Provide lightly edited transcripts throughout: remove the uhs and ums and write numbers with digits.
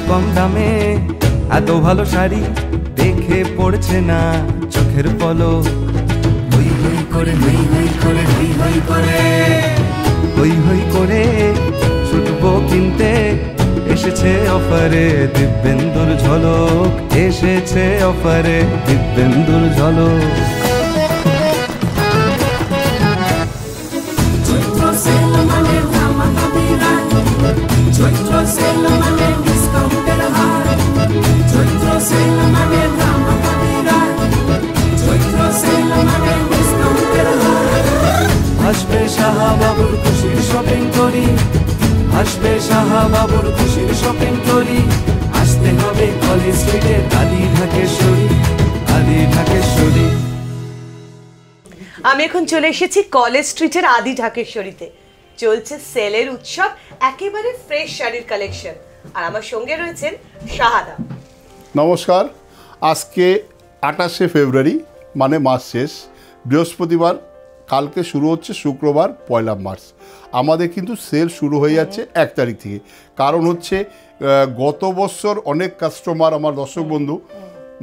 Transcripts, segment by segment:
কম দামে এত ভালো শাড়ি দেখে পড়ছে না চোখের পলক। হই হই করে হই হই করে হই হই করে হই হই করে ছুটবো কিনতে, এসেছে অফারে দিব্যেন্দুর ঝলক, এসেছে অফারে দিব্যেন্দুর ঝলক। আসবে শাহবাবুর খুশির শপিং করি, আসবে শাহবাবুর খুশির শপিং করি, আসতে হবে কলেজ স্ট্রিটে আদি ঢাকেশ্বরী, আদি ঢাকেশ্বরী। আমি এখন চলে এসেছি কলেজ স্ট্রিটের আদি ঢাকেশ্বরীতে। চলছে সেলের উৎসব, একেবারে ফ্রেশ শাড়ির কালেকশন, আর আমার সঙ্গে রয়েছেন শাহাদা। নমস্কার। আজকে 28শে ফেব্রুয়ারি মানে মাস শেষ, বৃহস্পতিবার, কালকে শুরু হচ্ছে শুক্রবার 1 মার্চ। আমাদের কিন্তু সেল শুরু হয়ে যাচ্ছে 1 তারিখ থেকে। কারণ হচ্ছে গত বছর অনেক কাস্টমার আমার দর্শক বন্ধু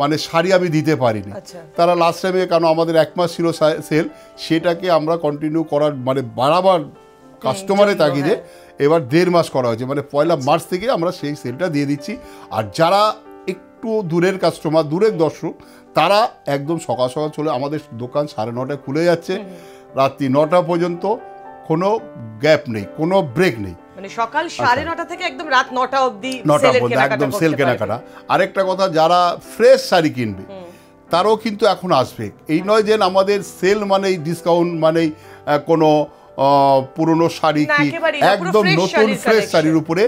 মানে শাড়ি আমি দিতে পারিনি, তারা লাস্ট টাইমে কেন আমাদের 1 মাস ছিল সেল, সেটাকে আমরা কন্টিনিউ করার মানে বাড়াবার কাস্টমারের তাগিদে এবার 1.5 মাস করা হয়েছে, মানে 1 মার্চ থেকে আমরা সেই সেলটা দিয়ে দিচ্ছি। আর যারা একটু দূরের কাস্টমার, দূরের দর্শক, তারা একদম সকাল সকাল চলে, আমাদের দোকান 9:30 খুলে যাচ্ছে, রাত্রি 9টা পর্যন্ত, কোনো গ্যাপ নেই, কোনো ব্রেক নেই, মানে সকাল 9:30 থেকে একদম রাত 9টা অবধি একদম সেল কেনাকাটা। আরেকটা কথা, যারা ফ্রেশ শাড়ি কিনবে তারাও কিন্তু এখন আসবে। এই নয় যে আমাদের সেল মানেই ডিসকাউন্ট, মানেই কোনো পুরনো শাড়ি কি, একদম নতুন ফ্রেশ শাড়ির উপরে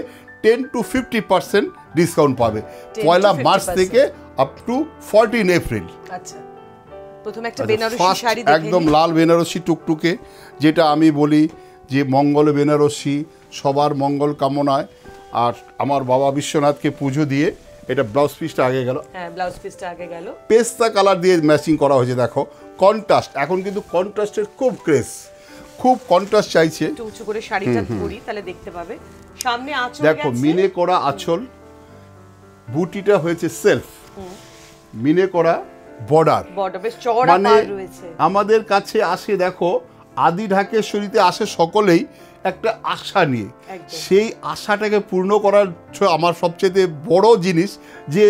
10 to 50% ডিসকাউন্ট পাবে 1 মার্চ থেকে আপ টু 14 এপ্রিল। আচ্ছা, প্রথমে একটা বেনারসি শাড়ি দেখে একদম লাল বেনারসি টুকটুকে, যেটা আমি বলি যে মঙ্গল বেনারসি, সবার মঙ্গল কামনায়। আর আমার বাবা বিশ্বনাথকে পুজো দিয়ে এটা ব্লাউজ পিসটা আগে গেল, হ্যাঁ ব্লাউজ পিসটা আগে গেল, পেস্তা কালার দিয়ে ম্যাচিং করা হয়েছে। দেখো কন্ট্রাস্ট, এখন কিন্তু কন্ট্রাস্টের খুব ক্রেজ, খুব কন্ট্রাস্ট চাইছে। একটু উঁচু করে শাড়িটা ধরি তাহলে দেখতে পাবে। সামনে আঁচল, দেখো মিনে করা আঁচল, বুটিটা হয়েছে সেলফ, মিনে করা বর্ডার, বেশ চওড়া পাড় রয়েছে। আমাদের কাছে আসে, দেখো আদি ঢাকেশ্বরীতে আসে সকলেই একটা আশা নিয়ে, সেই আশাটাকে পূর্ণ করার আমার সবচেয়ে বড় জিনিস যে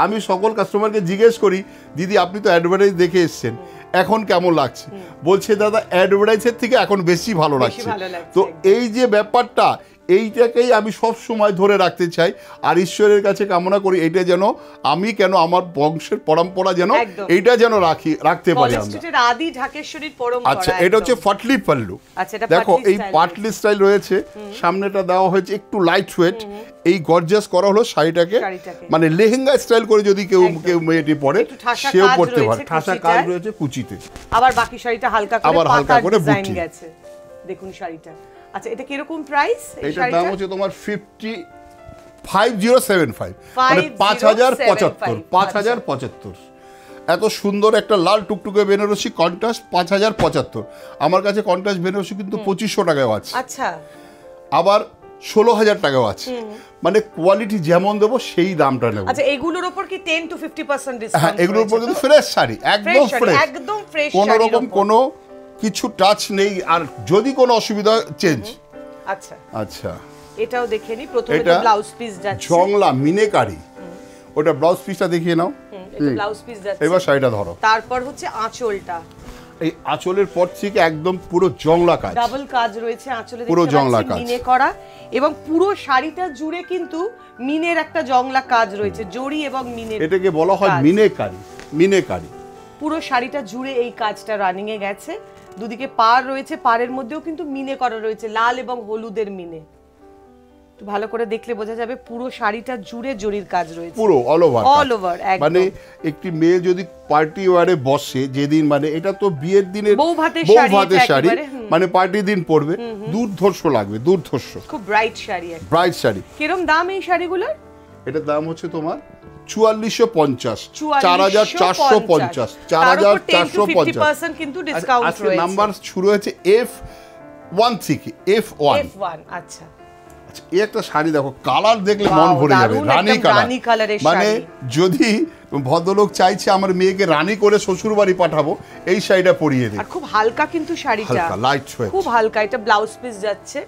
আমি সকল কাস্টমারকে জিজ্ঞেস করি, দিদি আপনি তো অ্যাডভার্টাইজ দেখে এসছেন, এখন কেমন লাগছে? বলছে দাদা অ্যাডভার্টাইজের থেকে এখন বেশি ভালো লাগছে। তো এই যে ব্যাপারটা, এইটাকেই আমি সব সময় ধরে রাখতে চাই, আর ঈশ্বরের কাছে কামনা করি এইটা যেন আমি, কেন আমার বংশের পরম্পরা যেন এইটা যেন রাখতে পারি আমরা। আদি ঢাকেশ্বরীর পরম্পরা। আচ্ছা, এটা হচ্ছে ফাটলি পাল্লু। দেখো এই পাটলি স্টাইল রয়েছে, সামনেটা দেওয়া হয়েছে একটু লাইট ওয়েট, এই গর্জিয়াস করা হলো শাড়িটাকে, মানে লেহেঙ্গা স্টাইল করে যদি কেউ মেয়েটি পরে সেও পরতে পারে। ঠাসা কাজ রয়েছে কুচিতে, আবার বাকি শাড়িটা হালকা করে বুটি গেছে। দেখুন শাড়িটা। আচ্ছা, এটা কি রকম প্রাইস? এটার দাম হচ্ছে তোমার 5075, মানে 5075। এত সুন্দর একটা লাল টুকটুকে বেনারসি কন্ট্রাস্ট 5075। আমার কাছে কন্ট্রাস্ট বেনারসি কিন্তু 2500 টাকাও আছে। আচ্ছা, আবার 16,000 টাকাও আছে, মানে কোয়ালিটি যেমন দেবো সেই দামটা নেব। আচ্ছা, এগুলোর উপর কি 10 to 50% ডিসকাউন্ট? হ্যাঁ, এগুলোর উপর কিন্তু ফ্রেশ শাড়ি, একদম ফ্রেশ, কোনো রকম কোনো কিছু টাচ নেই। আর যদি কোনো অসুবিধা চেঞ্জ। আচ্ছা আচ্ছা, এটাও দেখে নি। প্রথমে তো ব্লাউজ পিস যাচ্ছে, জংলা মিনেকারি, ওটা ব্লাউজ পিসটা দেখিয়ে নাও। এটা ব্লাউজ পিস যাচ্ছে, এবার শাড়িটা ধরো। তারপর হচ্ছে আঁচলটা, এই আঁচলের পর থেকে একদম পুরো জংলা কাজ, ডাবল কাজ রয়েছে আঁচলে, পুরো জংলা কাজ মিনে করা, এবং পুরো শাড়িটা জুড়ে কিন্তু মিনের একটা জংলা কাজ রয়েছে, জড়ি এবং মিনের। এটাকে বলা হয় মিনেকারি, মিনেকারি। পুরো শাড়িটা জুড়ে এই কাজটা রানিং এ গেছে। দুদিকে পাড় রয়েছে, পাড়ের মধ্যেও কিন্তু মিনে করা রয়েছে, লাল এবং হলুদের মিনে। একটু ভালো করে দেখলে বোঝা যাবে পুরো শাড়িটা জুড়ে জরির কাজ রয়েছে, পুরো অল ওভার। মানে একটি মেয়ে যদি পার্টি ওয়ারে বসে, যেদিন মানে এটা তো বিয়ের দিনের বউ ভাতের শাড়ি, মানে পার্টি দিন পরবে, দুর্ধর্ষ লাগবে, দুর্ধর্ষ, খুব ব্রাইট শাড়ি, ব্রাইট শাড়ি। কিরকম দাম এই শাড়িগুলোর? এটার দাম হচ্ছে তোমার 4450, 4450, 4450 কিন্তু ডিসকাউন্ট রয়েছে। নাম্বার শুরু হয়েছে F1 থেকে, F1। আচ্ছা, আচ্ছা এই একটা শাড়ি দেখো, কালার দেখলে মন Wow, ভরে যাবে, দারুণ রানী একদম কালার। রানী কালারের মানে শাড়ি। যদি ভদ্রলোক চাইছে আমার মেয়েকে রানী করে শ্বশুর বাড়ি পাঠাবো, এই শাড়িটা পরিয়ে দিই। আর খুব হালকা কিন্তু শাড়িটা, হালকা লাইট ওয়েট, খুব হালকা। এটা ব্লাউজ পিস যাচ্ছে,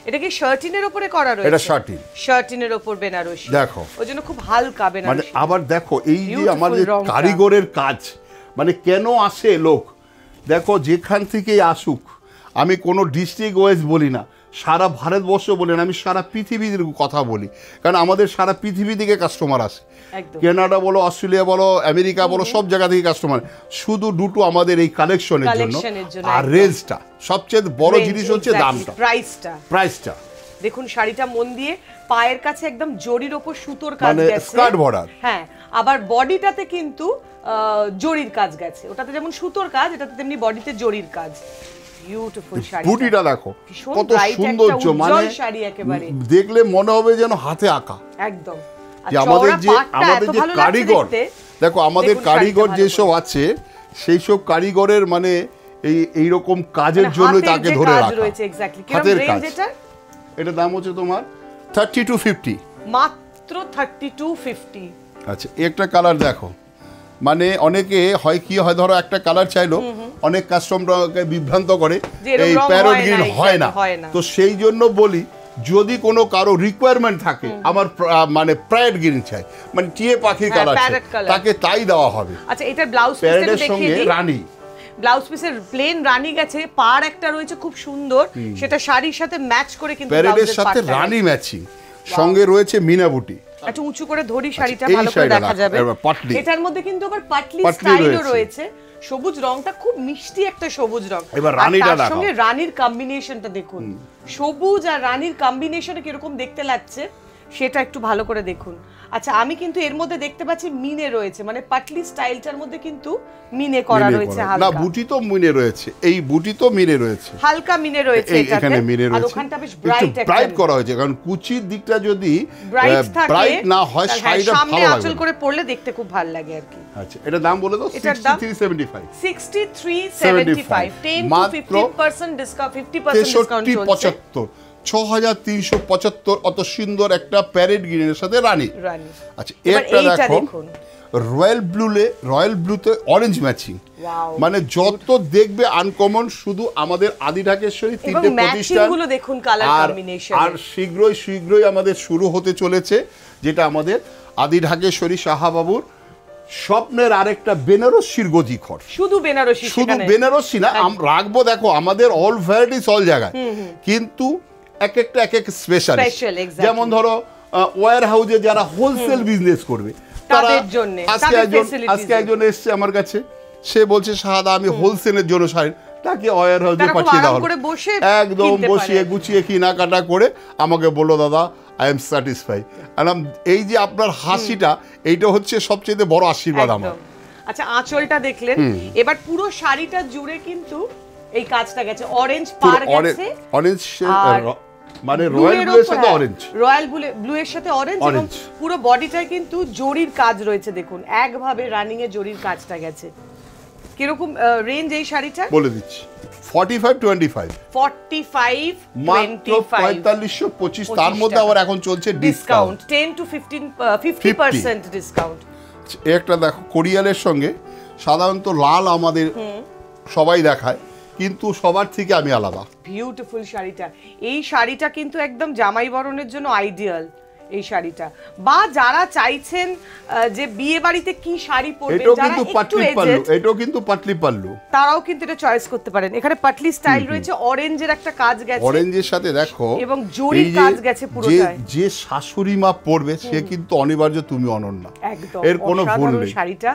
এটা কি শার্টিনের উপরে করা রয়েছে? এটা শার্টিন, শার্টিনের উপর বেনারসি, দেখো ওই জন্য খুব হালকা মানে বেনারসি। আবার দেখো এই যে Beautiful আমাদের রংটা। কারিগরের কাজ, মানে কেন আসে লোক, দেখো যেখান থেকেই আসুক, আমি কোনো ডিস্ট্রিক্ট ওয়াইজ বলি না, সারা ভারতবর্ষ বলি না, আমি সারা পৃথিবীর কথা বলি, কারণ আমাদের সারা পৃথিবী থেকে কাস্টমার আসে, একদম। কানাডা বলো, অস্ট্রেলিয়া বলো, আমেরিকা বলো, সব জায়গা থেকে কাস্টমার, শুধু দুটো আমাদের এই কালেকশনের জন্য। Collection-এর জন্য, আর একদম। রেঞ্জটা সবচেয়ে বড় Range, জিনিস হচ্ছে exactly, দামটা, প্রাইসটা। দেখুন শাড়িটা মন দিয়ে, পায়ের কাছে একদম জরির ওপর সুতোর কাজ মানে গেছে, স্কার্ট বর্ডার। হ্যাঁ, আবার বডিটাতে কিন্তু জরির কাজ গেছে, ওটাতে যেমন সুতোর কাজ, এটাতে তেমনি বডিতে জরির কাজ। বিউটিফুল শাড়ি, বুটিটা দেখো ভীষণ কত bright একটা সৌন্দর্য, উজ্জ্বল মানে শাড়ি একেবারে, দেখলে মনে হবে যেন হাতে আঁকা। একদম। আর যে আমাদের চওড়া যে পাটটা আমাদের এত যে ভালো লাগছে কারিগর, দেখতে। দেখো আমাদের দেখুন কারিগর শাড়িটা যেসব ভালো আছে, সেই সব কারিগরের মানে এই রকম কাজের মানে জন্য হাতের তাকে যে ধরে কাজ রাখা। রয়েছে, exactly। কিরম হাতের range কাজ। এটা? এটা দাম হচ্ছে তোমার 30 to 50। মাত্র 30 to 50। আচ্ছা একটা কালার দেখো, মানে অনেকে হয় কি হয়, ধরো একটা কালার চাইলো, অনেক কাস্টমারকে বিভ্রান্ত করে যে এরকম এই রং প্যারট হয় না, গ্রিন হয় না, হয় না। তো সেই জন্য বলি যদি কোনো কারো রিকোয়ারমেন্ট থাকে, আমার মানে প্যারট গ্রিন চাই, মানে টিয়ে পাখির হ্যাঁ, কালার চাই, parrot color। তাকে তাই দেওয়া হবে। আচ্ছা এটার ব্লাউজ পিসটা প্যারেডের দেখিয়ে সঙ্গে দিই। রানী, ব্লাউজ পিসের প্লেন রানী গেছে, পাড় একটা রয়েছে খুব সুন্দর, সেটা শাড়ির সাথে ম্যাচ করে কিন্তু প্যারেডের ব্লাউজের সাথে পাড়টা রানী গেছে। ম্যাচিং, সঙ্গে রয়েছে মিনাবুটি। একটু উঁচু করে ধরি শাড়িটা, এই ভালো করে শাড়িটা দেখা দেখো, যাবে। এবার পাটলি। এটার মধ্যে কিন্তু আবার পাটলি পাটলি স্টাইলও রয়েছে। রয়েছে, সবুজ রংটা খুব মিষ্টি একটা সবুজ রং। এবার আর রানীটা তার দেখাও। সঙ্গে রানীর কম্বিনেশনটা দেখুন, সবুজ আর রানীর কম্বিনেশনে কিরকম দেখতে লাগছে সেটা একটু ভালো করে দেখুন। আচ্ছা আমি কিন্তু এর মধ্যে দেখতে পাচ্ছি মিনে রয়েছে, মানে পাটলি স্টাইলটার মধ্যে কিন্তু মিনে করা মিনে রয়েছে করা। না হালকা, বুটি তো মিনে রয়েছে, এই বুটি তো মিনে রয়েছে, হালকা মিনে রয়েছে এই এটাতে। এখানে মিনে আর রয়েছে, ওখানটা বেশ একটু ব্রাইট ব্রাইট করা হয়েছে, কারণ কুচির দিকটা যদি ব্রাইট থাকে, ব্রাইট না হয় তাহলে শাড়িটা সামনে ভালো আঁচল লাগবে করে পরলে দেখতে খুব ভালো লাগে আর কি। আচ্ছা এটা দাম বলে দাও। এটার দাম 6375, 6375, 10 to মাত্র 15% ডিসকাউন্ট, 50% ডিসকাউন্ট 63 চলছে। 75, 6375 অত সুন্দর একটা প্যারেড গ্রিনের সাথে রানী। রানী। আচ্ছা এবার একটা এইটা দেখো, দেখুন। রয়্যাল ব্লুতে অরেঞ্জ ম্যাচিং, Wow, মানে যত দেখবে আনকমন, শুধু আমাদের আদি ঢাকেশ্বরী এবং তিনটে ম্যাচিং প্রতিষ্ঠান, গুলো দেখুন কালার আর কম্বিনেশন। আর শীঘ্রই আমাদের শুরু হতে চলেছে, যেটা আমাদের আদি ঢাকেশ্বরী সাহাবাবুর স্বপ্নের আরেকটা বেনারসির গদিঘর। শুধু বেনারসি, শুধু সেখানে বেনারসি না, রাখবো দেখো আমাদের অল ভ্যারাইটিস অল জায়গায়, কিন্তু এক এক স্পেশাল। Special, exactly. যেমন ধরো ওয়্যার হাউসে যারা হোলসেল বিজনেস করবে, তারা তাদের জন্যে, আজকে তাদের একজন facilities একজন এসছে আমার কাছে, সে বলছে শাহাদা আমি হোলসেলের জন্য শাড়ি, তাকে ওয়্যার হাউসে তারা খুব পাঠিয়ে আরাম দেওয়া করে হলো। বসে একদম কিনতে বসিয়ে পারে। গুছিয়ে কেনাকাটা করে আমাকে বললো দাদা আই এম স্যাটিসফাই। এই যে আপনার হাসিটা, এইটা হচ্ছে সবচেয়ে বড় আশীর্বাদ আমার। একদম। আচ্ছা আঁচলটা দেখলেন, এবার পুরো শাড়িটা জুড়ে কিন্তু এই কাজটা গেছে, অরেঞ্জ পার গেছে, অরেঞ্জ আর মানে রয়্যাল ব্লু এর সাথে অরেঞ্জ, রয়্যাল ব্লু এর সাথে অরেঞ্জ, এবং Orange। পুরো বডিটায় কিন্তু জরির কাজ রয়েছে দেখুন, একভাবে রানিং এ জরির কাজটা গেছে। কিরকম রেঞ্জ এই শাড়িটা? বলে দিচ্ছি 45-25, 45 মাত্র 4525, তার মধ্যে আবার এখন চলছে ডিসকাউন্ট। Discount 10 to 50% discount. একটা দেখো কোরিয়ালের সঙ্গে, সাধারণত লাল আমাদের সবাই দেখায়, কিন্তু সবার থেকে আমি আলাদা। বিউটিফুল শাড়িটা, এই শাড়িটা কিন্তু একদম জামাই বরণের জন্য আইডিয়াল এই শাড়িটা, বা যারা চাইছেন যে বিয়ে বাড়িতে কি শাড়ি পরবেন, এটাও যারা কিন্তু একটু পাটলি পাল্লু, এজেড, এটাও কিন্তু পাটলি পাল্লু, তারাও কিন্তু এটা চয়েস করতে পারেন। এখানে পাটলি স্টাইল রয়েছে, অরেঞ্জের একটা কাজ গেছে, অরেঞ্জের সাথে দেখো এবং জরির এই যে- কাজ গেছে পুরোটায়। যে শাশুড়ি মা পরবে সে কিন্তু অনিবার্য তুমি অনন্যা, একদম এর কোনো ভুল অসাধারণ নেই। শাড়িটা,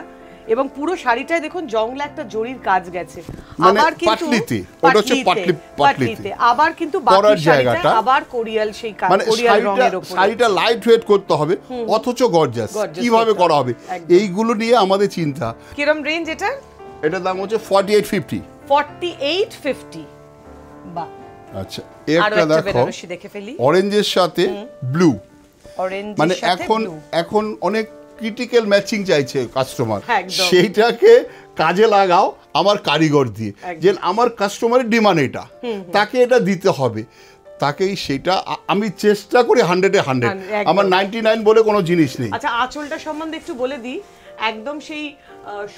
এবং পুরো শাড়িটায় দেখুন জংলা একটা জরির কাজ গেছে, মানে আবার কিন্তু পাটলিতে, ওটা হচ্ছে পাটলিতে। আবার কিন্তু পরার বাকি শাড়িটা জায়গাটা, আবার কোরিয়াল সেই কাজ, মানে কোরিয়াল রঙের উপরে। শাড়িটা লাইট ওয়েট করতে হবে, অথচ গর্জাস Gorgeous কিভাবে করতে করা হবে, হবে, একদম। এইগুলো নিয়ে আমাদের চিন্তা। কিরম রেঞ্জ এটা? এটার দাম হচ্ছে 4850। 4850। বাহ, আচ্ছা আরো একটা একটা দেখো বেনারসি দেখে ফেলি, অরেঞ্জের সাথে ব্লু, অরেঞ্জ মানে সাথে এখন blue। এখন অনেক ক্রিটিক্যাল ম্যাচিং চাইছে কাস্টমার, একদম। সেইটাকে কাজে লাগাও আমার কারিগর দিয়ে, একদম। যে আমার কাস্টমারের ডিমান্ড এটা, তাকে এটা দিতে হবে, তাকেই সেটা আমি চেষ্টা করি 100-এ 100। একদম। আমার 99 বলে কোনো জিনিস নেই। আচ্ছা আঁচলটা সম্বন্ধে একটু বলে দিই, একদম সেই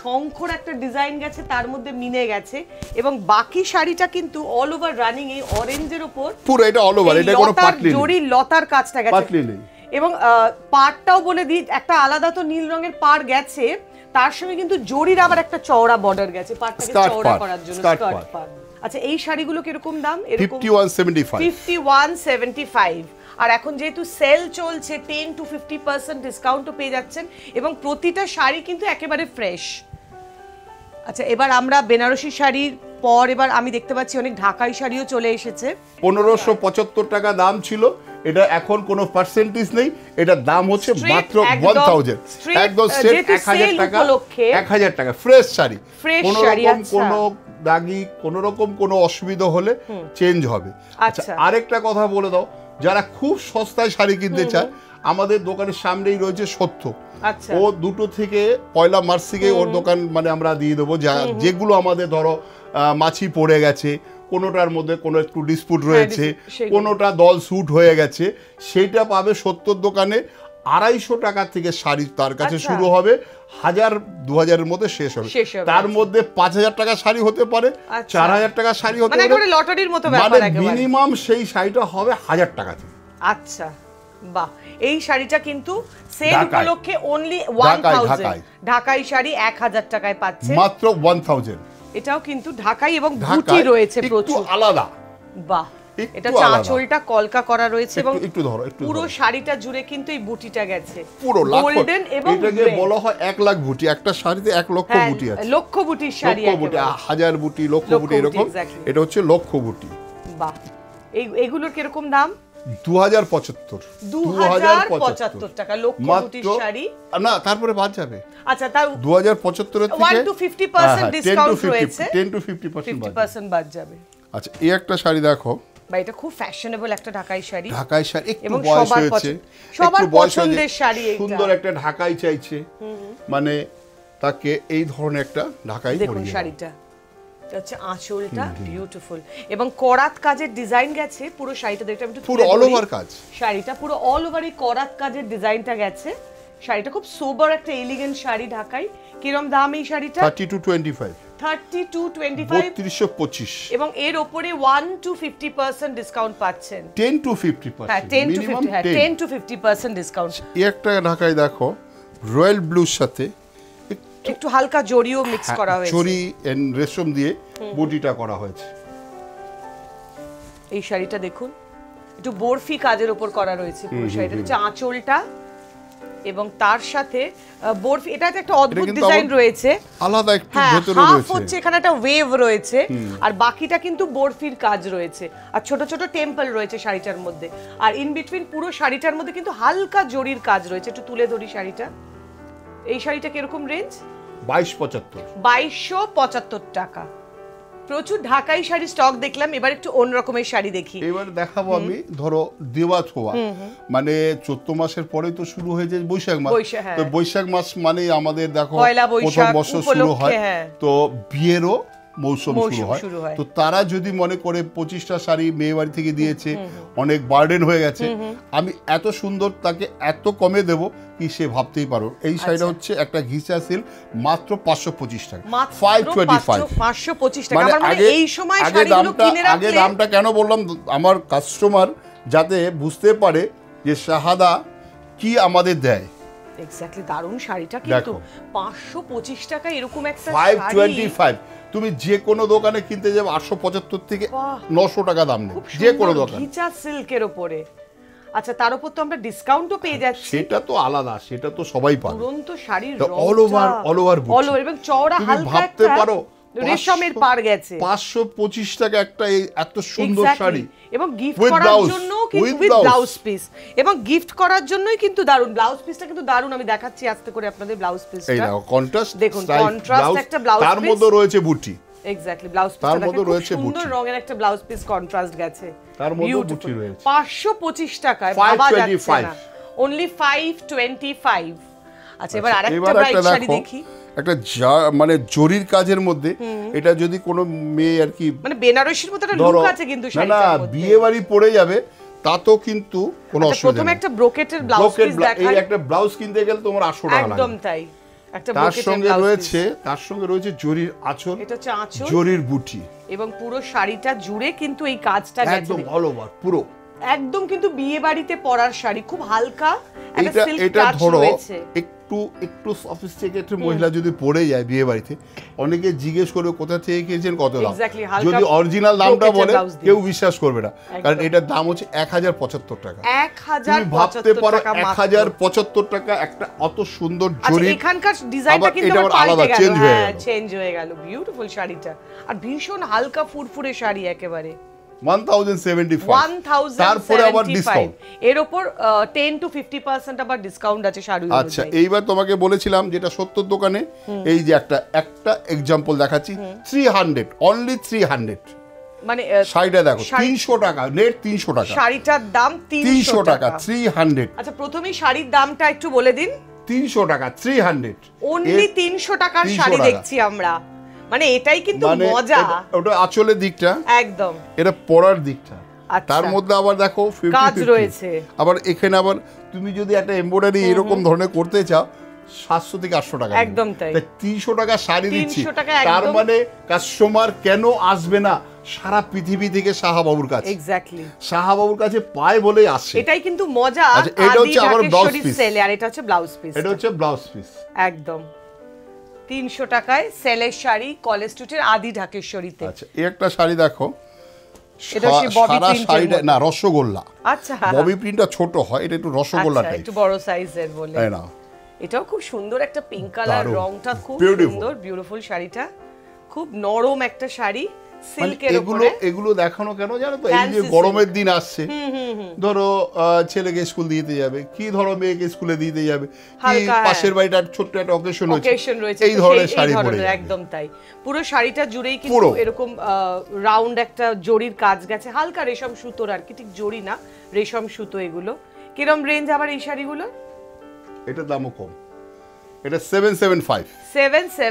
শঙ্খর একটা ডিজাইন গেছে, তার মধ্যে মিনে গেছে, এবং বাকি শাড়িটা কিন্তু অল ওভার রানিং এই অরেঞ্জের উপর পুরো এটা অল ওভার, এটা কোনো পাটলি নেই, জরি লতার কাজটা গেছে, পাটলি নেই। এবং পাড়টাও বলে দিই, একটা আলাদা তো নীল রঙের পাড় গেছে, তার সঙ্গে কিন্তু জরির আবার একটা চওড়া বর্ডার গেছে পাড়টাকে চওড়া করার জন্য, স্কার্ট পাড়। আচ্ছা এই শাড়িগুলো কিরকম দাম? এরকম 5175। 5175। আর এখন যেহেতু সেল চলছে 10 to 50% ডিসকাউন্টও পেয়ে যাচ্ছেন, এবং প্রতিটা শাড়ি কিন্তু একেবারে ফ্রেশ। আচ্ছা এবার আমরা বেনারসি শাড়ির পর এবার আমি দেখতে পাচ্ছি অনেক ঢাকাই শাড়িও চলে এসেছে। 1575 টাকা দাম ছিল, এটা এখন কোনো পার্সেন্টেজ নেই, এটা দাম হচ্ছে মাত্র 1000। একদম সেট 1000 টাকা, 1000 টাকা ফ্রেশ শাড়ি। কোনো রকম কোনো দাগি, কোনো রকম কোনো অসুবিধা হলে চেঞ্জ হবে। আচ্ছা আরেকটা কথা বলে দাও, যারা খুব সস্তায় শাড়ি কিনতে চায়, আমাদের দোকানের সামনেই রয়েছে সত্য। ও 2টো থেকে 1 মার্চ থেকে ওর দোকান মানে আমরা দিয়ে দেবো, যেগুলো আমাদের ধরো মাছি পড়ে গেছে, কোনোটার মধ্যে কোনো একটু ডিসপুট রয়েছে, কোনোটা দল স্যুট হয়ে গেছে, সেইটা পাবে সত্যর দোকানে। 250 টাকা থেকে শাড়ি তার কাছে শুরু হবে, 1000-2000 মধ্যে শেষ হবে। তার মধ্যে 5000 টাকা শাড়ি হতে পারে, 4000 টাকা শাড়ি হতে পারে, মানে লটারির মতো ব্যাপার একেবারে। মিনিমাম সেই শাড়িটা হবে 1000 টাকা থেকে। আচ্ছা বাহ, এই শাড়িটা কিন্তু সেল উপলক্ষে অনলি 1000, ঢাকাই শাড়ি 1000 টাকায় পাচ্ছে, মাত্র 1000। এটাও কিন্তু ঢাকাই এবং বুটি রয়েছে প্রচুর, একটু আলাদা। বাহ, এটা চাঁচলটা কলকা করা রয়েছে, এবং একটু ধরো, পুরো শাড়িটা জুড়ে কিন্তু এই বুটিটা গেছে পুরো গোল্ডেন, এবং এটাকে বলা হয় 1 লাখ বুটি। একটা শাড়িতে 1 লক্ষ বুটি আছে, লক্ষ বুটির শাড়ি, লক্ষ বুটি, 1000 বুটি, লক্ষ বুটি, এরকম। এটা হচ্ছে লক্ষ বুটি। বাহ, এইগুলোর কিরকম দাম? 2075 টাকা লক্ষ বুটির শাড়ি। না তারপরে বাদ যাবে। আচ্ছা তাও 2075 এর থেকে 1 to 50% ডিসকাউন্ট রয়েছে, 10 to 50% বাদ যাবে। আচ্ছা এই একটা শাড়ি দেখো ভাই, এটা খুব ফ্যাশনেবল একটা ঢাকাই শাড়ি। ঢাকাই শাড়ি একটু বয়স হয়েছে, সবার পছন্দের শাড়ি, এটা সুন্দর একটা ঢাকাই চাইছে, মানে তাকে এই ধরনের একটা ঢাকাই পরিয়ে। দেখুন শাড়িটা, এটা হচ্ছে আঁচলটা বিউটিফুল, এবং করাত কাজের ডিজাইন গেছে পুরো শাড়িটা। দেখতে একটু পুরো অল ওভার কাজ, শাড়িটা পুরো অল ওভার এই করাত কাজের ডিজাইনটা গেছে। শাড়িটা খুব সোবার একটা এলিগেন্ট শাড়ি ঢাকাই। কিরম দাম এই শাড়িটা? 30 to 25। 30 to 25, 3225। এবং এর উপরে 1 to 50% ডিসকাউন্ট পাচ্ছেন। 10 to 50%, হ্যাঁ 10 to 50, হ্যাঁ 10 to 50% ডিসকাউন্ট। এই একটা ঢাকাই দেখো রয়্যাল ব্লুর সাথে একটু হালকা জরিও মিক্স করা হয়েছে, জরি এন্ড রেশম দিয়ে বুটিটা করা হয়েছে। এই শাড়িটা দেখুন, একটু বরফি কাজের উপর করা রয়েছে পুরো শাড়িটা। হচ্ছে আঁচলটা, এবং তার সাথে বরফি, এটাতে একটা অদ্ভুত ডিজাইন রয়েছে, আলাদা একটু ভেতরে হাফ রয়েছে, হচ্ছে এখানে একটা ওয়েভ রয়েছে, আর বাকিটা কিন্তু বরফির কাজ রয়েছে, আর ছোট ছোট টেম্পল রয়েছে শাড়িটার মধ্যে, আর ইন বিটুইন পুরো শাড়িটার মধ্যে কিন্তু হালকা জরির কাজ রয়েছে। একটু তুলে ধরি শাড়িটা। এই শাড়িটা কিরকম রেঞ্জ? 2275 টাকা। প্রচুর ঢাকাই শাড়ি স্টক দেখলাম, এবার একটু অন্য রকমের শাড়ি দেখি। এবার দেখাবো আমি ধরো দেওয়া ছোঁয়া, মানে 14 মাসের পরে তো শুরু হয়ে যায় বৈশাখ মাস। তো বৈশাখ মাস মানে আমাদের দেখো প্রথম বর্ষ শুরু হয়, তো বিয়েরও মৌসুম শুরু হয়। তো তারা যদি মনে করে 25টা শাড়ি মেয়ে বাড়ি থেকে দিয়েছে, অনেক বার্ডেন হয়ে গেছে, আমি এত সুন্দর তাকে এত কমে দেব কি সে ভাবতেই পারো। এই শাড়িটা হচ্ছে একটা ঘিচা সিল্ক, মাত্র 525 টাকা, 525 টাকা। মানে এই সময় শাড়িগুলো কিনে রাখলে, আগে দামটা কেন বললাম, আমার কাস্টমার যাতে বুঝতে পারে যে শাহাদা কি আমাদের দেয়। এক্স্যাক্টলি, দারুণ শাড়িটা কিন্তু 525 টাকা এরকম একটা 525। তুমি যে কোনো দোকানে কিনতে যাবে 875 থেকে 900 টাকা দাম নেই, যে কোনো দোকানে। ঘিচা সিল্কের উপরে। আচ্ছা তার উপর তো আমরা ডিসকাউন্টও পেয়ে যাচ্ছি, সেটা তো আলাদা, সেটা তো সবাই পাবে। তুরন্ত শাড়ির অল ওভার অল ওভার, এবং চওড়া হালকা ভাবতে পারো রেশমের পাড় গেছে। 525 টাকা একটা এত সুন্দর শাড়ি, এবং গিফট করার জন্য কিন্তু উইথ ব্লাউজ পিস, এবং গিফট করার জন্যই কিন্তু দারুণ। ব্লাউজ পিসটা কিন্তু দারুণ, আমি দেখাচ্ছি আস্তে করে আপনাদের ব্লাউজ পিসটা। এই দেখো কন্ট্রাস্ট, দেখুন কন্ট্রাস্ট একটা ব্লাউজ পিস, তার মধ্যে রয়েছে বুটি। এক্স্যাক্টলি, ব্লাউজ পিসটা তার মধ্যে রয়েছে বুটি, সুন্দর রঙের একটা ব্লাউজ পিস কন্ট্রাস্ট গেছে, তার মধ্যে বুটি রয়েছে। 525 টাকায় ভাবা যাচ্ছে না, অনলি 525। আচ্ছা এবার আরেকটা ব্রাইট শাড়ি দেখি। একটা মানে জরির কাজের মধ্যে এটা যদি কোনো মেয়ে আর কি মানে বেনারসির মতো একটা ধরো লুক আছে কিন্তু না শাড়িটার মধ্যে। বিয়ে বাড়ি পরে যাবে তাতেও কিন্তু কোনো আচ্ছা, অসুবিধা প্রথমে নেই। একটা ব্রোকেটের ব্লাউজ পিস এই দেখাই। একটা ব্লাউজ কিনতে গেলে তোমার 800 টাকা একদম লাগে। তাই, একটা তার ব্রোকেটের সঙ্গে ব্লাউজ রয়েছে পিস। জরির আঁচল, এটা হচ্ছে আঁচল জরির বুটি, এবং পুরো শাড়িটা জুড়ে কিন্তু এই কাজটা একদম গেছে। অল ওভার পুরো। একদম কিন্তু বিয়ে বাড়িতে পরার শাড়ি, খুব হালকা একটা এটা সিল্ক এটা টাচ ধরো রয়েছে। একটু সফিস্টিকেটেড মহিলা যদি পরে যায় বিয়ে বাড়িতে, অনেকে জিজ্ঞেস করবে কোথা থেকে কিনেছেন, কত দাম। Exactly, হালকা যদি অরিজিনাল দামটা brocade বলে blouse দিয়ে। কেউ বিশ্বাস করবে না, কারণ একদম। এটার দাম হচ্ছে 1075 টাকা। 1075 পারো টাকা মাত্র। 1075 টাকা একটা অত সুন্দর আচ্ছা, জরি। এখানকার ডিজাইনটা কিন্তু এটা আবার আবার আলাদা পাল্টে গেল। চেঞ্জ হয়ে হ্যাঁ, গেল। চেঞ্জ হয়ে গেল। বিউটিফুল শাড়িটা, আর ভীষণ হালকা ফুরফুরে শাড়ি একেবারে। 1075 তারপরে আবার 1075 ডিসকাউন্ট। এর উপর 10 to 50% আবার ডিসকাউন্ট আছে শাড়ি আচ্ছা, অনুযায়ী। এইবার তোমাকে বলেছিলাম যেটা সত্যর দোকানে, এই যে একটা এক্সাম্পল দেখাচ্ছি, 300 অনলি 300 মানে শাড়িটা দেখো, শাড়ি- 300 টাকা নেট, 300 টাকা, শাড়িটার দাম 300 টাকা 300, আচ্ছা, প্রথমেই শাড়ির দামটা একটু বলে দিন। 300 টাকা 300 অনলি 300 টাকার 300 শাড়ি টাকা। দেখছি আমরা, মানে এটাই কিন্তু মানে মজা। ওটা আঁচলের দিকটা, একদম এটা পরার দিকটা, আচ্ছা। তার মধ্যে আবার দেখো 50-50 কাজ রয়েছে। আবার এখানে আবার তুমি যদি একটা এমব্রয়ডারি এরকম ধরনের করতে চাও 700 থেকে 800 টাকা একদম তাই। 300 টাকা শাড়ি দিচ্ছি, 300 টাকা তার একদম। মানে কাস্টমার কেন আসবে না সারা পৃথিবী থেকে শাহাবাবুর কাছে, এক্স্যাক্টলি শাহাবাবুর কাছে পায় বলেই আসে। এটাই কিন্তু মজা। আচ্ছা, এটা হচ্ছে আবার ব্লাউজ পিস। সেলে, আর এটা হচ্ছে ব্লাউজ পিস। এটা হচ্ছে ব্লাউজ পিস। একদম 300 টাকায় সেলের শাড়ি, কলেজ স্ট্রিটের আদি ঢাকেশ্বরীতে। আচ্ছা, এই একটা শাড়ি দেখো, এটা হচ্ছে ববি সারা প্রিন্টের শাড়িটা মধ্যে। না রসগোল্লা, আচ্ছা, ববি প্রিন্টটা ছোট হয়, এটা একটু রসগোল্লা আচ্ছা, টাইপ। একটু বড় সাইজের বলে। তাই না? এটাও খুব সুন্দর একটা পিঙ্ক কালার, দারুণ। রংটা খুব Beautiful. সুন্দর, বিউটিফুল শাড়িটা, খুব নরম একটা শাড়ি, মানে সিল্কের এগুলো উপরে। এগুলো দেখানো কেন জানো তো, এই যে Fancy গরমের দিন আসছে, ধরো ছেলেকে স্কুল দিতে যাবে, কি ধরো মেয়েকে স্কুলে দিতে যাবে, কি হালকা, হ্যাঁ। পাশের বাড়িটা ছোট্ট একটা অকেশন অকেশন রয়েছে, এই তো ধরনের সেই- শাড়ি এই পরে ধরনের, যাবে। একদম তাই। পুরো শাড়িটা জুড়েই কিন্তু পুরো। এরকম রাউন্ড একটা জরির কাজ গেছে, হালকা রেশম সুতোর, আর কি, ঠিক জরি না, রেশম সুতো। এগুলো কিরম রেঞ্জ আবার এই শাড়িগুলো? এটার দামও কম, এটা 775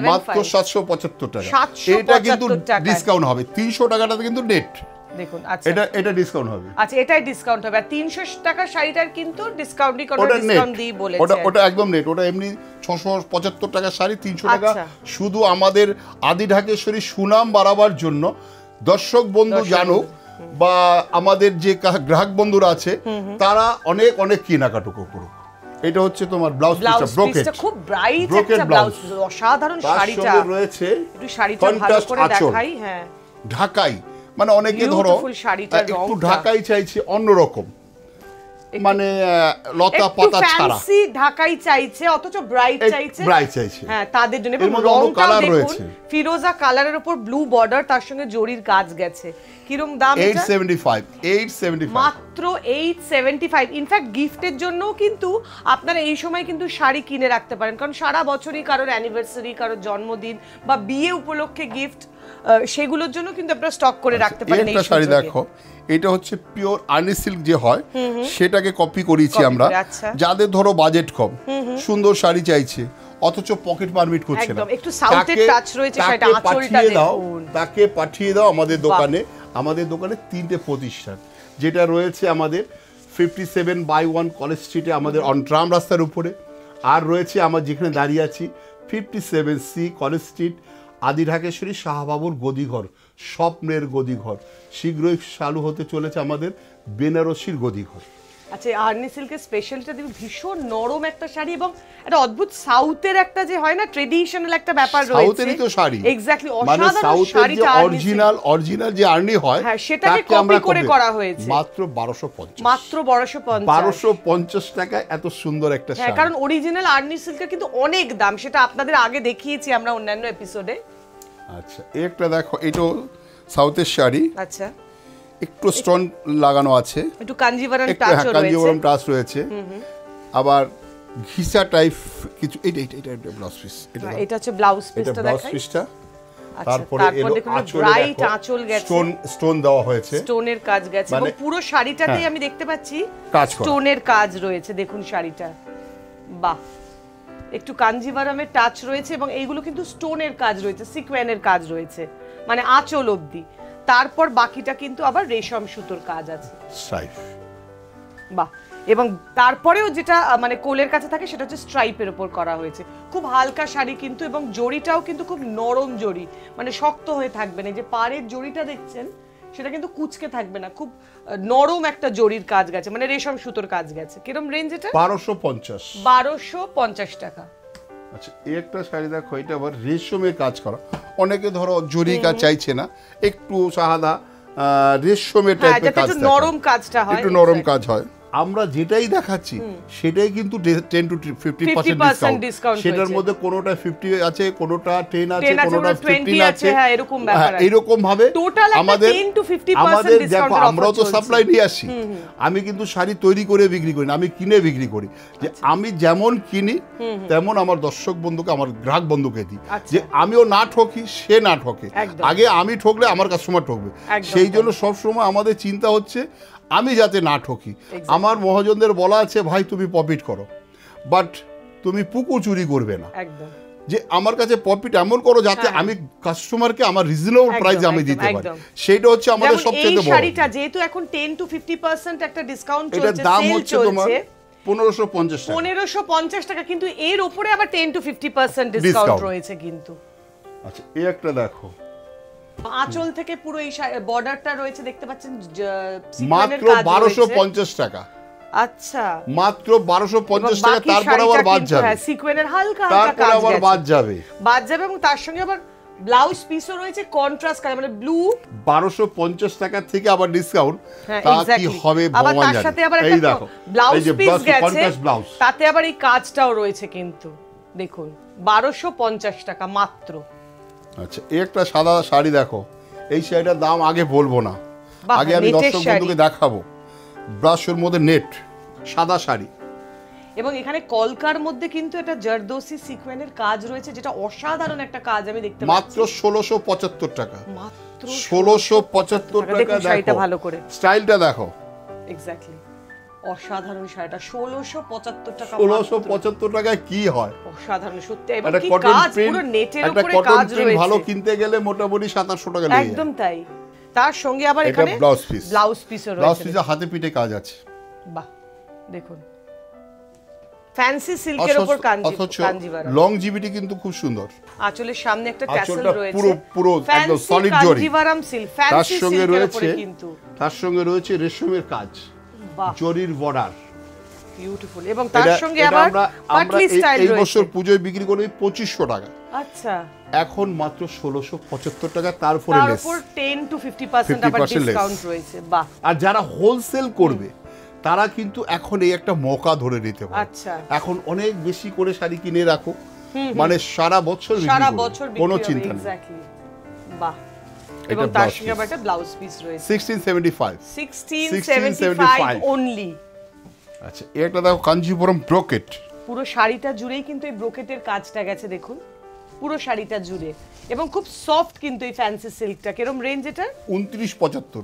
মাত্র 775 775 টাকা। 775 এটা কিন্তু টাকায়। ডিসকাউন্ট হবে, 300 টাকাটা কিন্তু নেট, দেখুন। আচ্ছা, এটা ডিসকাউন্ট হবে। আচ্ছা, এটাই ডিসকাউন্ট হবে। আর 300 টাকার শাড়িটার কিন্তু ডিসকাউন্টই কোনো ওটা নেট, ডিসকাউন্ট দিয়ে বলেছে। ওটা একদম নেট, ওটা এমনি 675 টাকার শাড়ি, 300 টাকা আচ্ছা। শুধু আমাদের আদি ঢাকেশ্বরী সুনাম বাড়াবার জন্য, দর্শক বন্ধু জানুক, বা আমাদের যে গ্রাহক বন্ধুরা আছে তারা অনেক অনেক কেনাকাটা করুক। এটা হচ্ছে তোমার ব্লাউজ ব্লাউজ পিসটা, ব্রোকেট, পিসটা খুব ব্রাইট ব্রোকেট একটা ব্লাউজ, ব্লাউজ। অসাধারণ তার শাড়িটা। সঙ্গে রয়েছে একটু শাড়িটা ভালো কন্ট্রাস্ট করে আঁচল, দেখাই। হ্যাঁ, ঢাকাই, মানে অনেকে ধরো Beautiful শাড়িটার একটু রংটা। ঢাকাই চাইছে অন্যরকম, মানে লতা একটু পাতা ছাড়া, ফ্যান্সি ঢাকাই চাইছে, অথচ ব্রাইট চাইছে। ব্রাইট চাইছে। হ্যাঁ, তাদের জন্য। এর এবং মধ্যে অন্য রংটাও কালার দেখুন, রয়েছে। ফিরোজা কালারের উপর ব্লু বর্ডার, তার সঙ্গে জরির কাজ গেছে। কিরম দাম এটা? 875 মাত্র 875। ইনফ্যাক্ট গিফটের জন্যও কিন্তু আপনারা এই সময় কিন্তু শাড়ি কিনে রাখতে পারেন, কারণ সারা বছরই কারোর অ্যানিভার্সারি, কারোর জন্মদিন বা বিয়ে উপলক্ষে গিফট, সেগুলোর জন্য কিন্তু আপনারা স্টক করে রাখতে পারেন এই একটা শাড়ি সুযোগে। দেখো, এটা হচ্ছে পিওর আর্নি সিল্ক যে হয়, সেটাকে কপি করিয়েছি Copy আমরা। করে, আচ্ছা। যাদের ধরো বাজেট কম, সুন্দর শাড়ি চাইছে, অথচ পকেট পারমিট করছে না, একদম, একটু সাউথের টাচ রয়েছে, সেটা তাকে আঁচলটা পাঠিয়ে দাও, দেখুন। তাকে পাঠিয়ে দাও আমাদের দোকানে। আমাদের দোকানে 3টে প্রতিষ্ঠান, যেটা রয়েছে আমাদের 57/1 কলেজ স্ট্রিটে, আমাদের ট্রাম রাস্তার উপরে, আর রয়েছে আমার যেখানে দাঁড়িয়ে আছি 57C কলেজ স্ট্রিট, আদি ঢাকেশ্বরী শাহবাবুর গদিঘর, স্বপ্নের গদিঘর। শীঘ্রই চালু হতে চলেছে আমাদের বেনারসির গদিঘর। আচ্ছা, আর্নি সিল্কের স্পেশালিটা দেখুন, ভীষণ নরম একটা শাড়ি, এবং একটা অদ্ভুত সাউথের একটা যে হয় না, ট্রেডিশনাল একটা ব্যাপার রয়েছে। সাউথেরই তো শাড়ি, এক্স্যাক্টলি, মানে অসাধারণ সাউথের যে শাড়িটা অরিজিনাল যে আর্নি হয়, হ্যাঁ, সেটাকে তাকে আমরা কপি করে করা হয়েছে। মাত্র 1250, মাত্র 1250। 1250 টাকায় এত সুন্দর একটা হ্যাঁ, শাড়ি। কারণ অরিজিনাল আর্নি সিল্কের কিন্তু অনেক দাম, সেটা আপনাদের আগে দেখিয়েছি আমরা অন্যান্য এপিসোডে। আচ্ছা, একটা দেখো, এটাও সাউথের শাড়ি, আচ্ছা, একটু স্টোন লাগানো আছে, একটু কাঞ্জিভারাম একটু টাচও রয়েছে। কাঞ্জিভরম টাচ রয়েছে, আবার ঘিসা টাইপ কিছু। এটা ব্লাউজ পিস, এটা হচ্ছে ব্লাউজ এটা পিসটা ব্লাউজ দেখাই। পিসটা। আচ্ছা, তারপরে তারপর এলো দেখুন আঁচলে ব্রাইট দেখো, আঁচল গেছে, স্টোন দেওয়া হয়েছে, স্টোনের কাজ গেছে, এবং মানে- পুরো শাড়িটাতেই হ্যাঁ। আমি দেখতে পাচ্ছি কাজ করা। স্টোনের কাজ রয়েছে। দেখুন শাড়িটা, বাহ, একটু কাঞ্জিভারামের টাচ রয়েছে এবং এইগুলো কিন্তু স্টোনের কাজ রয়েছে, সিকোয়েনের কাজ রয়েছে, মানে আঁচল অবধি। তারপর বাকিটা কিন্তু আবার রেশম সুতোর কাজ আছে। স্ট্রাইপ, বাহ। এবং তারপরেও যেটা মানে কোলের কাছে থাকে সেটা হচ্ছে স্ট্রাইপের উপর করা হয়েছে। খুব হালকা শাড়ি কিন্তু, এবং জড়িটাও কিন্তু খুব নরম জড়ি, মানে শক্ত হয়ে থাকবে না। এই যে পাড়ের জড়িটা দেখছেন সেটা কিন্তু কুচকে থাকবে না, খুব নরম একটা জড়ির কাজ গেছে, মানে রেশম সুতোর কাজ গেছে। কিরম রেঞ্জ এটা? 1250। 1250 টাকা। আচ্ছা, এই একটা শাড়ি দেখো, এটা আবার রেশমের কাজ করা। অনেকে ধরো জরি কাজ চাইছে না, একটু সাদা রেশমের টাইপের কাজ, নরম কাজটা হয়, একটু নরম কাজ হয়। আমরা যেটাই দেখাচ্ছি সেটাই কিন্তু 10 to 50% ডিসকাউন্ট। সেটার মধ্যে কোনোটা 50 আছে, কোনোটা 10 আছে, কোনোটা 15 আছে, হ্যাঁ এরকম ব্যাপার আছে। এরকম ভাবে আমাদের 10 to 50% ডিসকাউন্ট। আমরাও তো সাপ্লাই নিয়ে আসি। আমি কিন্তু শাড়ি তৈরি করে বিক্রি করি না, আমি কিনে বিক্রি করি। যে আমি যেমন কিনি তেমন আমার দর্শক বন্ধুকে, আমার গ্রাহক বন্ধুকে দিই, যে আমিও না ঠকি, সে না ঠকে। আগে আমি ঠকলে আমার কাস্টমার ঠকবে। সেই জন্য সবসময় আমাদের চিন্তা হচ্ছে আমি যাতে না ঠকি। আমার মহাজনদের বলা আছে, ভাই তুমি প্রফিট করো, বাট তুমি পুকুর চুরি করবে না। যে আমার কাছে প্রফিট এমন করো যাতে আমি কাস্টমারকে আমার রিজনেবল প্রাইসে আমি দিতে পারি। সেটা হচ্ছে আমাদের সবচেয়ে বড়। এই শাড়িটা যেহেতু এখন 10 to 50% একটা ডিসকাউন্ট চলছে, এটার দাম হচ্ছে তোমার 1550 টাকা। 1550 টাকা, কিন্তু এর উপরে আবার 10 to 50% ডিসকাউন্ট রয়েছে কিন্তু। আচ্ছা, এই একটা দেখো, আঁচল থেকে পুরো এই বর্ডারটা রয়েছে, দেখতে পাচ্ছেন, মাত্র 1250 টাকা। আচ্ছা, মাত্র 1250 টাকা। তারপর আবার বাদ যাবে, হ্যাঁ সিকোয়েনের হালকা হালকা কাজ, তারপর আবার বাদ যাবে। এবং তার সঙ্গে আবার ব্লাউজ পিসও রয়েছে কন্ট্রাস্ট কালার, মানে ব্লু। 1250 টাকা থেকে আবার ডিসকাউন্ট, তা কি হবে আবার ভগবান তার জানে। সাথে আবার এই একটা দেখো, ব্লাউজ পিস গেছে, কন্ট্রাস্ট ব্লাউজ, তাতে আবার এই কাজটাও রয়েছে কিন্তু। দেখুন 1250 টাকা মাত্র। আচ্ছা, এই একটা সাদা শাড়ি দেখো, এই শাড়িটার দাম আগে বলবো না, আগে আমি দর্শক বন্ধুকে দেখাবো। ব্রাশের মধ্যে নেট সাদা শাড়ি, এবং এখানে কলকার মধ্যে কিন্তু এটা জারদোসি সিকোয়েনের কাজ রয়েছে, যেটা অসাধারণ একটা কাজ আমি দেখতে পাচ্ছি। মাত্র 1675 টাকা। মাত্র 1675 টাকা। দেখুন শাড়িটা ভালো করে, স্টাইলটা দেখো, এক্স্যাক্টলি অসাধারণ শাড়িটা। 1675 টাকা। 1675 টাকায় কি হয়? অসাধারণ সত্যি। এবং কি কাজ, পুরো নেটের উপরে কাজ রয়েছে। ভালো কিনতে গেলে মোটামুটি 700 টাকা লাগে। একদম তাই। তার সঙ্গে আবার এখানে ব্লাউজ পিসও রয়েছে। ব্লাউজ পিসে হাতে পিঠে কাজ আছে। বাহ, দেখুন ফ্যান্সি সিল্কের উপর কাঞ্জিভারাম। লংজিভিটি কিন্তু খুব সুন্দর। আঁচলের সামনে একটা ট্যাসেল রয়েছে, পুরো একদম সলিড জরি। কাঞ্জিভারাম সিল্ক, ফ্যান্সি সিল্কের উপরে কিন্তু। তার সঙ্গে রয়েছে রেশমের কাজ, জরির বর্ডার, বিউটিফুল। এবং তার সঙ্গে আবার পাটলি স্টাইল রয়েছে। এই বছর পূজোয় বিক্রি করি 2500 টাকা। আচ্ছা, এখন মাত্র 1675 টাকা। তারপরে লেস, তারপর 10 to 50% আবার ডিসকাউন্ট রয়েছে। বাহ। আর যারা হোলসেল করবে তারা কিন্তু এখন এই একটা মৌকা ধরে নিতে পারে। আচ্ছা, এখন অনেক বেশি করে শাড়ি কিনে রাখো, মানে সারা বছর কোনো চিন্তা নেই। বাহ। এবং তার সঙ্গে আবার একটা ব্লাউজ পিস রয়েছে। 1675 অনলি। আচ্ছা, এটা দেখো কাঞ্জিপুরম ব্রোকেট। পুরো শাড়িটা জুড়েই কিন্তু এই ব্রোকেটের কাজটা গেছে, দেখুন পুরো শাড়িটা জুড়ে। এবং খুব সফট কিন্তু এই ফ্যান্সি সিল্কটা। কিরকম রেঞ্জ এটা? 2975।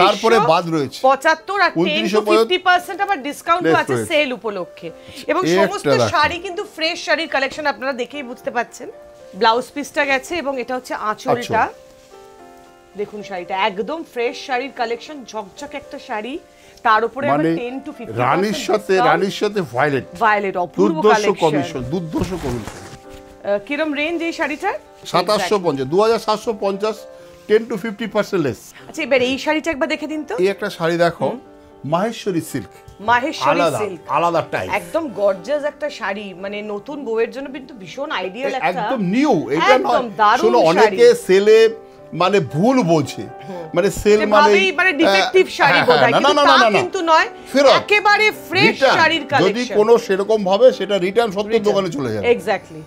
তারপরে বাদ রয়েছে 75 আর 10 to 50% আবার ডিসকাউন্ট আছে সেল উপলক্ষে। এবং সমস্ত শাড়ি কিন্তু ফ্রেশ শাড়ির কালেকশন, আপনারা দেখেই বুঝতে পাচ্ছেন। ব্লাউজ পিসটা গেছে এবং এটা হচ্ছে আঁচলটা। দেখুন শাড়িটা একদম ফ্রেশ শাড়ির কালেকশন, ঝকঝক একটা শাড়ি, তার উপরে আবার 10 to 50% রানীর সাথে ভায়োলেট অপূর্ব কালেকশন, দুর্ধর্ষ কমিশন। কিরম রেঞ্জ এই শাড়িটা? 2750, 2750, 10 to 50% লেস। আচ্ছা, এবার এই শাড়িটা একবার দেখে দিন তো। এই একটা শাড়ি দেখো, মাহেশ্বরী সিল্ক। মাহেশ্বরী সিল্ক আলাদা টাইপ, একদম গর্জিয়াস একটা শাড়ি, মানে নতুন বউয়ের জন্য কিন্তু ভীষণ আইডিয়াল একটা, একদম নিউ। এটা নয়, শুনো অনেকে সেলে মানে ভুল বোঝে, মানে সেল মানে ডিফেক্টিভ শাড়ি বোঝায়, কিন্তু তা কিন্তু নয়, একেবারে ফ্রেশ শাড়ির কালেকশন। যদি কোনো সেরকম ভাবে সেটা রিটার্ন সত্য দোকানে চলে যাবে। এক্স্যাক্টলি।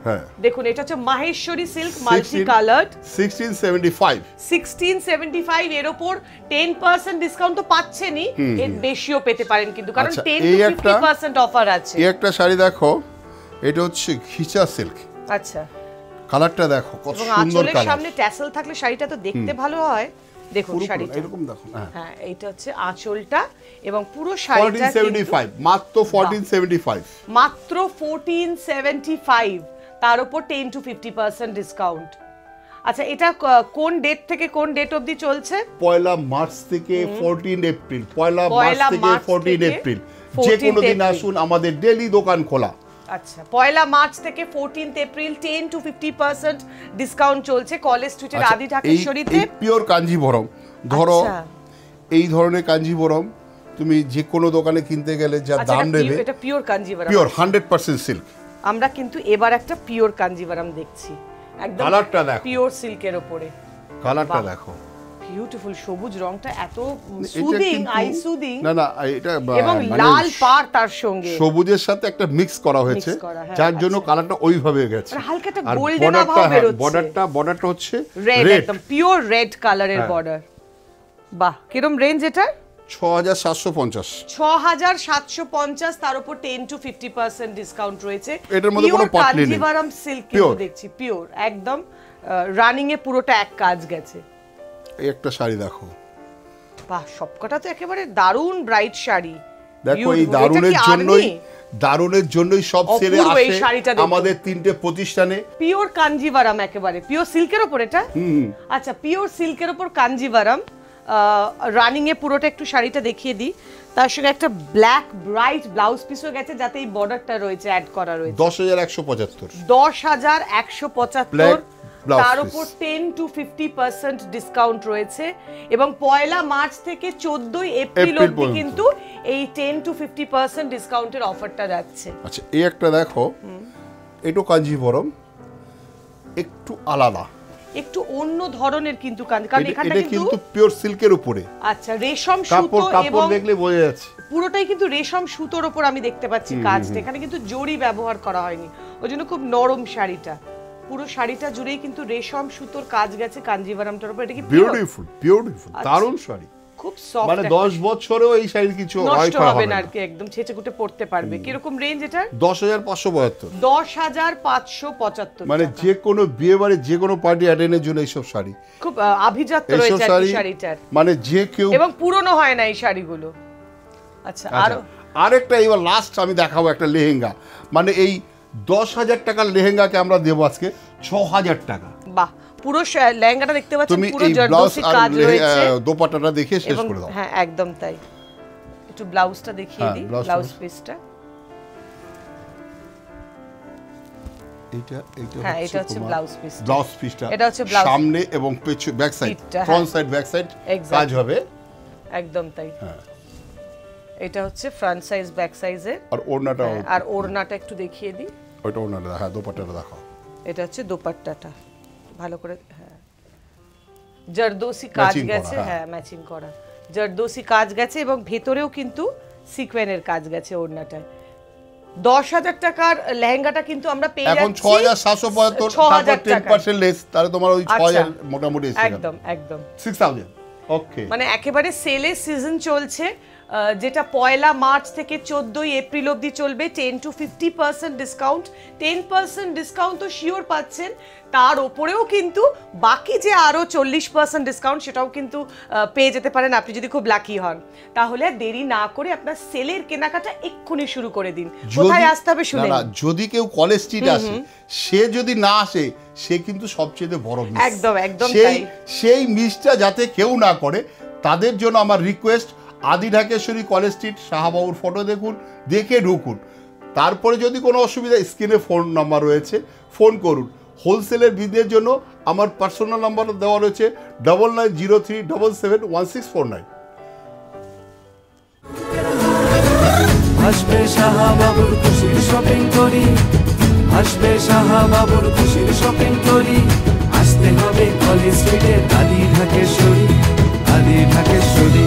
হ্যাঁ, দেখুন এটা হচ্ছে মাহেশ্বরী সিল্ক মাল্টি কালারড। 1675 এর উপর 10% ডিসকাউন্ট তো পাচ্ছেনই, এর বেশিও পেতে পারেন কিন্তু, কারণ 10 to 50% অফার আছে। এই একটা শাড়ি দেখো, এটা হচ্ছে ঘিচা সিল্ক। আচ্ছা, কালারটা দেখো কত সুন্দর কালার। সামনে ট্যাসেল থাকলে শাড়িটা তো দেখতে ভালো হয়, দেখুন শাড়িটা এরকম দেখুন, হ্যাঁ হ্যাঁ এইটা হচ্ছে আঁচলটা এবং পুরো শাড়িটা 1475, মাত্র 1475। মাত্র 1475, তার উপর 10 to 50% ডিসকাউন্ট। আচ্ছা এটা কোন ডেট থেকে কোন ডেট অবধি চলছে? পয়লা মার্চ থেকে 14 এপ্রিল, পয়লা মার্চ থেকে 14 এপ্রিল, যে কোনো দিন আসুন, আমাদের ডেইলি দোকান খোলা। আচ্ছা পয়লা মার্চ থেকে 14 এপ্রিল 10 to 50% ডিসকাউন্ট চলছে কলেজ স্ট্রিটের আদি ঢাকেশ্বরীতে। পিওর কাঞ্জিভরম, ধরো এই ধরনের কাঞ্জিভরম তুমি যে কোনো দোকানে কিনতে গেলে যা দাম নেবে, এটা পিওর কাঞ্জিভরম, পিওর 100% সিল্ক। আমরা কিন্তু এবার একটা পিওর কাঞ্জিভরম দেখছি, একদম কালারটা দেখো, পিওর সিল্কের উপরে, কালারটা দেখো, বিউটিফুল সবুজ রংটা এত সুদিং, আই সুদিং। না না, এটা এবং লাল পাড় তার সঙ্গে সবুজের সাথে একটা মিক্স করা হয়েছে, যার জন্য কালারটা ওইভাবে গেছে। হালকা একটা গোল্ডেন ভাব বের হচ্ছে। বর্ডারটা হচ্ছে রেড, একদম পিওর রেড কালারের বর্ডার। বাহ, কিরকম রেঞ্জ এটা? 6750, 6750, তার উপর 10 to 50% ডিসকাউন্ট রয়েছে। এটার মধ্যে কোনো পাটলি নেই, কাঞ্জিভারাম সিল্ক কিন্তু দেখছি পিওর, একদম রানিং এ পুরোটা এক কাজ গেছে। এই একটা শাড়ি দেখো, বাহ সবকটা তো একেবারে দারুণ ব্রাইট শাড়ি। দেখো এই দারুণের জন্যই সব সেলে আসে আমাদের তিনটে প্রতিষ্ঠানে। পিওর কাঞ্জিভারাম, একেবারে পিওর সিল্কের উপর এটা। আচ্ছা পিওর সিল্কের উপর কাঞ্জিভারাম, রানিং এ পুরোটা একটু শাড়িটা দেখিয়ে দিই। তার সঙ্গে একটা ব্ল্যাক ব্রাইট ব্লাউজ পিসও গেছে, যাতে এই বর্ডারটা রয়েছে, অ্যাড করা রয়েছে। 10175, 10175, তার উপর 10 to 50% ডিসকাউন্ট রয়েছে। এবং পয়লা মার্চ থেকে 14 এপ্রিল অবধি কিন্তু এই 10 to 50% ডিসকাউন্টের অফারটা যাচ্ছে। আচ্ছা এই একটা দেখো, এটা কাঞ্জিভরম, একটু আলাদা, একটু অন্য ধরনের কিন্তু কারণ এখানটা কিন্তু পিওর সিল্কের উপরে। আচ্ছা রেশম সুতো, এবং দেখলে বোঝা যাচ্ছে পুরোটাই কিন্তু রেশম সুতোর উপর আমি দেখতে পাচ্ছি কাজটা, এখানে কিন্তু জড়ি ব্যবহার করা হয়নি, ওইজন্য খুব নরম শাড়িটা। পুরো শাড়িটা জুড়েই কিন্তু রেশম সুতোর কাজ গেছে কাঞ্জিভারামটার উপর। এটা কি বিউটিফুল, দারুণ শাড়ি, খুব সফট, মানে 10 বছরেও এই শাড়ির কিছু নষ্ট হবে না আর কি, একদম ছেঁচে কুটে পড়তে পারবে। কি রকম রেঞ্জ এটা? 10575, 10575, মানে যে কোনো বিয়ে বাড়ি, যে কোনো পার্টি অ্যাটেন্ডের জন্য এইসব শাড়ি খুব আভিজাত্য রয়েছে এই শাড়িটার, মানে যে কেউ, এবং পুরনো হয় না এই শাড়িগুলো। আচ্ছা আরেকটা এবার লাস্ট আমি দেখাবো একটা লেহেঙ্গা, মানে এই 10,000 টাকার লেহেঙ্গাকে আমরা দেবো আজকে 6000 টাকা। বাহ, পুরো লেহেঙ্গাটা দেখতে পাচ্ছেন, পুরো জর্দোসি কাজ রয়েছে, দোপাট্টাটা দেখে শেষ করে দাও। হ্যাঁ একদম তাই, একটু ব্লাউজটা দেখিয়ে দিই, ব্লাউজ পিসটা। এটা হচ্ছে ব্লাউজ পিসটা, এটা হচ্ছে সামনে এবং পেছনে, back side, front side, back side কাজ হবে, একদম তাই। এটা হচ্ছে ফ্রন্ট সাইজ, ব্যাক সাইজের, আর ওড়নাটা একটু দেখিয়ে দিই। ওইটা ওড়নাটা, হ্যাঁ দোপাট্টাটা দেখাও। এটা হচ্ছে দোপাট্টাটা, ভালো করে, হ্যাঁ জর্দোসি কাজ গেছে, হ্যাঁ ম্যাচিং করা জর্দোসি কাজ গেছে, এবং ভেতরেও কিন্তু সিকোয়েনের কাজ গেছে ওড়নাটায়। 10,000 টাকার লেহেঙ্গাটা কিন্তু আমরা পেয়ে যাচ্ছি এখন 6775, তারপর 10% লেস, তাহলে তোমার ওই 6000 মোটামুটি এসে গেল, একদম 6000। ওকে, মানে একেবারে সেলের সিজন চলছে, যেটা পয়লা মার্চ থেকে 14 এপ্রিল অবধি চলবে। 10 to 50% ডিসকাউন্ট, 10% ডিসকাউন্ট তো শিওর পাচ্ছেন, তার ওপরেও কিন্তু বাকি যে আরো 40% ডিসকাউন্ট সেটাও কিন্তু পেয়ে যেতে পারেন আপনি যদি খুব লাকি হন। তাহলে দেরি না করে আপনার সেলের কেনাকাটা এক্ষুনি শুরু করে দিন। কোথায় আসতে হবে শুনুন। না, যদি কেউ কলেজ স্ট্রিট আসে, সে যদি না আসে, সে কিন্তু সবচেয়ে বড় মিস। একদম তাই, সেই মিসটা যাতে কেউ না করে, তাদের জন্য আমার রিকোয়েস্ট, আদি ঢাকেশ্বরী কলেজ স্ট্রিট, শাহবাবুর ফটো দেখুন, দেখে ঢুকুন। তারপরে যদি কোনো অসুবিধা, স্ক্রিনে ফোন নাম্বার রয়েছে, ফোন করুন। হোলসেলের বিজনেসের জন্য আমার পার্সোনাল নাম্বার দেওয়া রয়েছে 9903771649। আসবে শাহবাবুর খুশির শপিং করি, আসবে শাহবাবুর খুশির শপিং করি, আসতে হবে কলেজ স্ট্রিটে আদি ঢাকেশ্বরী, আদি ঢাকেশ্বরী।